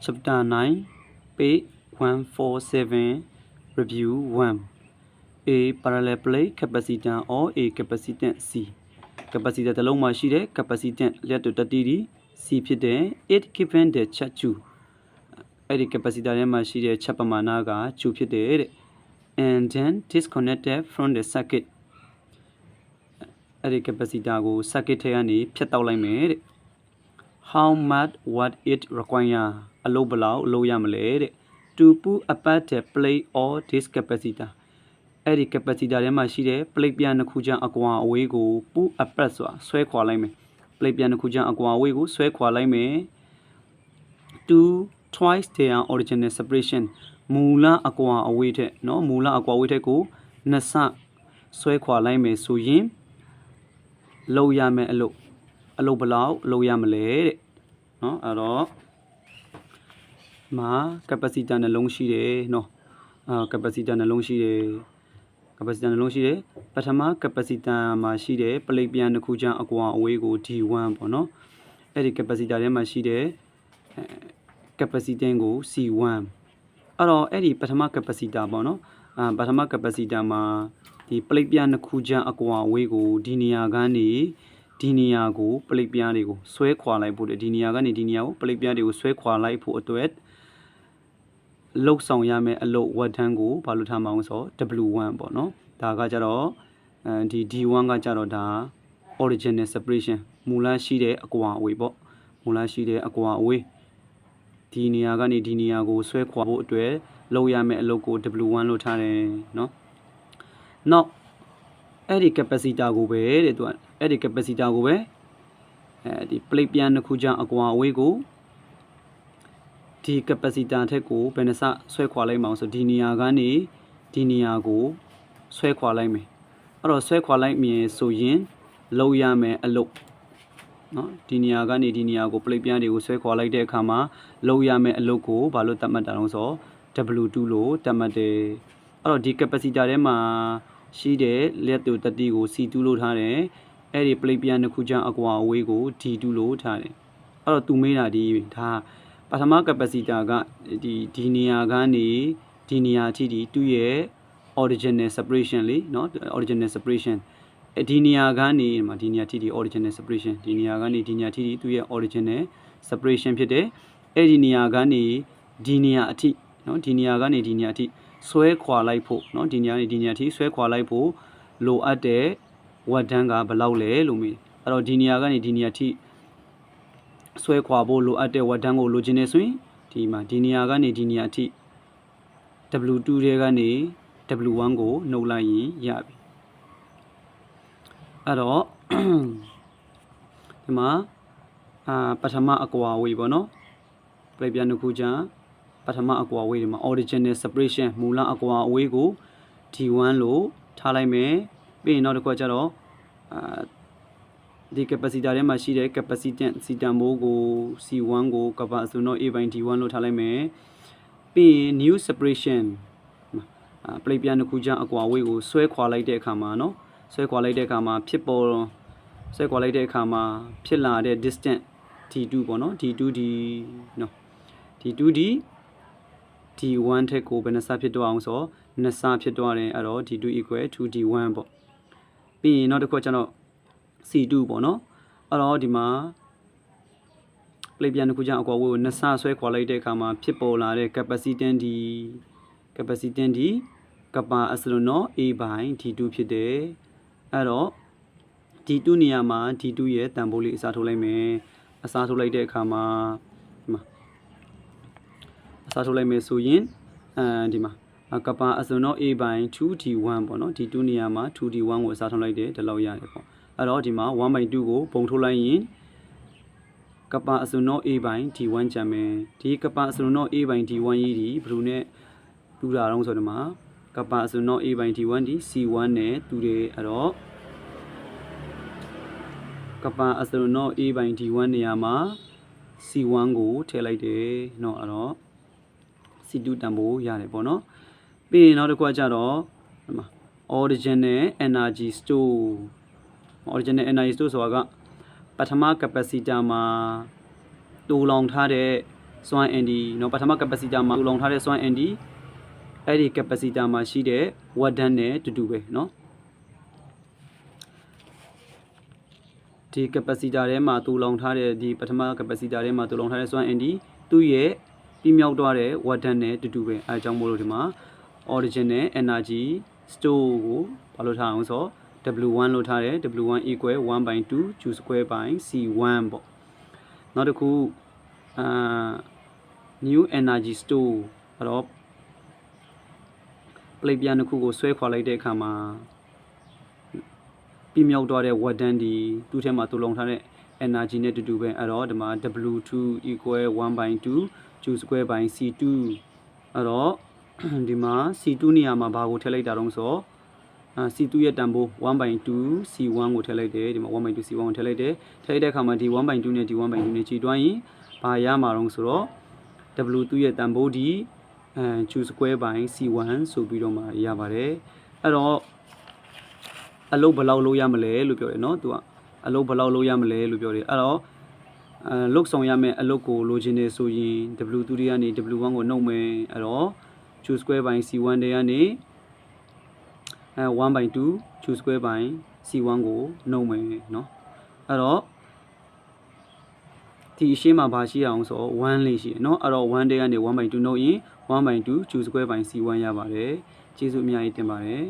Chapter 9, page 147, Review 1. A parallel plate capacitor or a capacitance C. Capacitor တစ်လုံးမှာရှိတဲ့ capacitance လျှက်တူတတိ C ဖြစ်တဲ့ it given the charge အဲ့ဒီ capacitor ထဲမှာရှိတဲ့ charge ပမာဏက Q ဖြစ်တဲ့ and then disconnected from the circuit အဲ့ဒီ capacitor ကို circuit ထဲကနေဖြတ်တောက်လိုက်မယ်တဲ့ how much what it require အလုပ်ဘလောက်လုပ်ရမလဲတဲ့ to put apart the plate or this capacitor အဲ့ဒီ capacitor ထဲမှာရှိတဲ့ plate ပြနှစ်ခုကြားအကွာအဝေးကို put apart ဆိုတာဆွဲခွာလိုက်မယ် plate ပြနှစ်ခုကြားအကွာအဝေးကိုဆွဲခွာလိုက်မယ် to twice their original separation မူလအကွာအဝေးထက်เนาะမူလအကွာအဝေးထက်ကိုနှစ်ဆဆွဲခွာလိုက်မယ်ဆိုရင်လုပ်ရမယ်အလုပ်ဘလောက်လုပ်ရမလဲတဲ့เนาะအဲ့တော့မှာ capacitor နှလုံးရှိတယ်เนาะcapacitor နှလုံးရှိတယ် capacitor နှလုံးရှိတယ်ပထမ capacitor မှာရှိတဲ့ plate ပြန်တစ်ခုကြားအကွာအဝေးကို D1 ပေါ့เนาะအဲ့ဒီ capacitor ထဲမှာရှိတဲ့ capacitance ကို C1 အဲ့တော့အဲ့ဒီပထမ capacitor ပေါ့เนาะပထမ capacitor မှာဒီ plate ပြန်နှစ်ခုကြားအကွာအဝေးကိုဒီနေရာကနေဒီနေရာကို plate ပြားတွေကိုဆွဲခွာလိုက်ဖို့ဒီနေရာကနေဒီနေရာကို plate ပြားတွေကိုဆွဲခွာလိုက်ဖို့အတွက်လှုပ်ဆောင်ရမယ့်အလုပ်ဝတ်ထမ်းကိုဘာလို့ထားမအောင်ဆို W1 ပေါ့နော်ဒါကကြတော့ဒီ D1 ကကြတော့ဒါ original separation မူလရှိတဲ့အကွာအဝေးပေါ့မူလရှိတဲ့အကွာအဝေးဒီနေရာကနေဒီနေရာကိုဆွဲခွာဖို့အတွက်လုပ်ရမယ့်အလုပ်ကို W1 လို့ထားတယ်နော်နောက်အဲ့ဒီ capacitor ကိုပဲတဲ့သူကအဲ့ဒီ capacitor ကိုပဲဒီ plate ပြန်နှစ်ခုကြားအကွာအဝေးကိုဒီ capacitor ထက်ကိုဘယ်နှစဆွဲခွာလိုက်မအောင်ဆိုဒီနေရာကနေဒီနေရာကိုဆွဲခွာလိုက်မယ်အဲ့တော့ဆွဲခွာလိုက်မြင်ဆိုရင်လုပ်ရမယ်အလုပ်เนาะဒီနေရာကနေဒီနေရာကို plate ပြန်တွေကိုဆွဲခွာလိုက်တဲ့အခါမှာလုပ်ရမယ်အလုပ်ကိုဘာလို့သတ်မှတ်တာလဲဆိုတော့ W2 လို့သတ်မှတ်တယ်အဲ့တော့ဒီ capacitor ထဲမှာရှိတဲ့လက်တူတတိကို C2 လို့ထားတယ်အဲ့ဒီ plate ပြန်နှစ်ခုကြားအကွာအဝေးကို D2 လို့ထားတယ်အဲ့တော့သူမေးတာဒီဒါပထမ capacitor ကဒီနေရာကနေဒီနေရာအထိဒီသူ့ရဲ့ original separation လေเนาะ original separation ဒီနေရာကနေဒီနေရာအထိဒီ original separation ဒီနေရာကနေဒီနေရာအထိဒီသူ့ရဲ့ original separation ဖြစ်တယ်အဲ့ဒီနေရာကနေဒီနေရာအထိเนาะဒီနေရာကနေဒီနေရာအထိဆွဲခွာလိုက်ဖို့เนาะဒီနေရာကနေဒီနေရာအထိဆွဲခွာလိုက်ဖို့လိုအပ်တဲ့ဝတ်တန်းကဘယ်လောက်လဲလို့မေးအဲ့တော့ဒီနေရာကနေဒီနေရာအထိဆွဲခွာဖို့လိုအပ်တဲ့ဝတ်တန်းကိုလိုချင်နေဆိုရင်ဒီမှာဒီနေရာကနေဒီနေရာအထိ W2 ထဲကနေ W1 ကိုနှုတ်လိုက်ရင်ရပြီအဲ့တော့ဒီမှာပထမအကွာအဝေးပေါ့နော် plate ပြန်တစ်ခုကြားပထမအကွာအဝေးဒီမှာ original separation မူလအကွာအဝေးကို D1 လို့ထားလိုက်မယ်ပြီးရင်နောက်တစ်ခုကျတော့ဒီ capacitor ထဲမှာရှိတဲ့ capacitance C တန်ဖိုးကို C1 ကိုကဘာဆိုတော့ A/D1 လို့ထားလိုက်မယ်ပြီးရင် new separation plate ပြန်တစ်ခုကြားအကွာအဝေးကိုဆွဲခွာလိုက်တဲ့အခါမှာเนาะဆွဲခွာလိုက်တဲ့အခါမှာဖြစ်ပေါ်ဆွဲခွာလိုက်တဲ့အခါမှာဖြစ်လာတဲ့ distance D2 ပေါ့เนาะ D2 ဒီเนาะ D2 ဒီ D1 ထက်ကိုဘယ်နှဆဖြစ်တော့အောင်ဆိုနှစ်ဆဖြစ်တော့တယ်အဲ့တော့ D2 equal to D1 ပေါ့ပြီးရင်နောက်တစ်ခုကျတော့ C2 ပေါ့နော်အဲ့တော့ဒီမှာ plate ပြန်တစ်ခုကြားအကွာဝေးကိုနှစ်ဆဆွဲခွာလိုက်တဲ့အခါမှာဖြစ်ပေါ်လာတဲ့ capacitance ဒီ ကပါအစလုံးတော့ A/D2 ဖြစ်တယ်အဲ့တော့ D2 နေရာမှာ D2 ရဲ့တန်ဖိုးလေးအစားထိုးလိုက်မယ်အစားထိုးလိုက်တဲ့အခါမှာဒီမှာအစားထိုးလိုက်မယ်ဆိုရင်ဒီမှာကပါအစလုံးတော့ A/2D1 ပေါ့နော် D2 နေရာမှာ 2D1 ကိုအစားထိုးလိုက်တယ်ဒီလောက်ရတယ်ပေါ့အဲ့တော့ဒီမှာ 1/2 ကိုပုံထုတ်လိုက်ရင်ကပါအစလုံးတော့ A/D1 ကျန်မယ်ဒီကပါအစလုံးတော့ A/D1 ရေးဒီဘယ်လိုနဲ့တူတာတော့ဆိုဒီမှာကပါအစလုံးတော့ A/D1 ဒီ C1 နဲ့တူတယ်အဲ့တော့ကပါအစလုံးတော့ A/D1 နေရာမှာ C1 ကိုထည့်လိုက်တယ်เนาะအဲ့တော့ C2 တန်ဖိုးရတယ်ပေါ့နော်ပြီးရင်နောက်တစ်ခုကကြတော့ဒီမှာ original energy store ဆိုတာကပထမ capacitor မှာတူလောင်ထားတဲ့ စွမ်းအင်ဒီเนาะပထမ capacitor မှာတူလောင်ထားတဲ့စွမ်းအင်ဒီအဲ့ဒီ capacitor မှာရှိတဲ့ watt တန်းနဲ့တူတူပဲเนาะဒီ capacitor ထဲမှာတူလောင်ထားတဲ့ဒီပထမ capacitor ထဲမှာတူလောင်ထားတဲ့စွမ်းအင်ဒီသူ့ရဲ့ပြီးမြောက်သွားတဲ့ watt တန်းနဲ့တူတူပဲအဲအကြောင်းမို့လို့ဒီမှာ original energy store ကိုဘာလို့ထားအောင်ဆိုW1 လို့ထားတယ် W1 equal 1/2 Q square by C1 ပေါ့နောက်တစ်ခုnew energy store အဲ့တော့ plate ပြန်တစ်ခုကိုဆွဲခွာလိုက်တဲ့အခါမှာပြီးမြောက်သွားတဲ့ watt တန်းဒီသူ့ထဲမှာတူလုံထားတဲ့ energy နဲ့တူတူပဲအဲ့တော့ဒီမှာ W2 equal 1/2 Q square by C2 အဲ့တော့ဒီမှာ C2 နေရာမှာဘာကိုထည့်လိုက်တာတော့ဆို C2 ရဲ့တန်ဖိုး 1/2 C1 ကိုထည့်လိုက်တယ်ဒီမှာ 1/2 C1 ကိုထည့်လိုက်တယ်ထည့်လိုက်တဲ့အခါမှာဒီ 1/2 နဲ့ဒီ 1/2 နဲ့ခြေတွန်းရင်ဘာရမှာတော့ဆိုတော့ W2 ရဲ့တန်ဖိုးဒီQ square by C1 ဆိုပြီးတော့မှရပါတယ်အဲ့တော့အလုပ်ဘယ်လောက်လုပ်ရမလဲလို့ပြောတယ်เนาะသူကအလုပ်ဘယ်လောက်လုပ်ရမလဲလို့ပြောတယ်အဲ့တော့လုတ်ဆောင်ရမယ်အလုပ်ကိုလိုချင်နေဆိုရင် W2 တွေကနေ W1 ကိုနှုတ်မယ်အဲ့တော့ Q square by C1 တွေကနေ1/2 Q square by C1 ကိုနှုတ်မယ်เนาะအဲ့တော့ဒီအရှင်းမှာဘာရှိအောင်ဆို1လေးရှိเนาะအဲ့တော့1တွေကနေ 1/2 နှုတ်ရင် 1/2 Q square by C1 ရပါတယ်ကျေးဇူးအများကြီးတင်ပါတယ်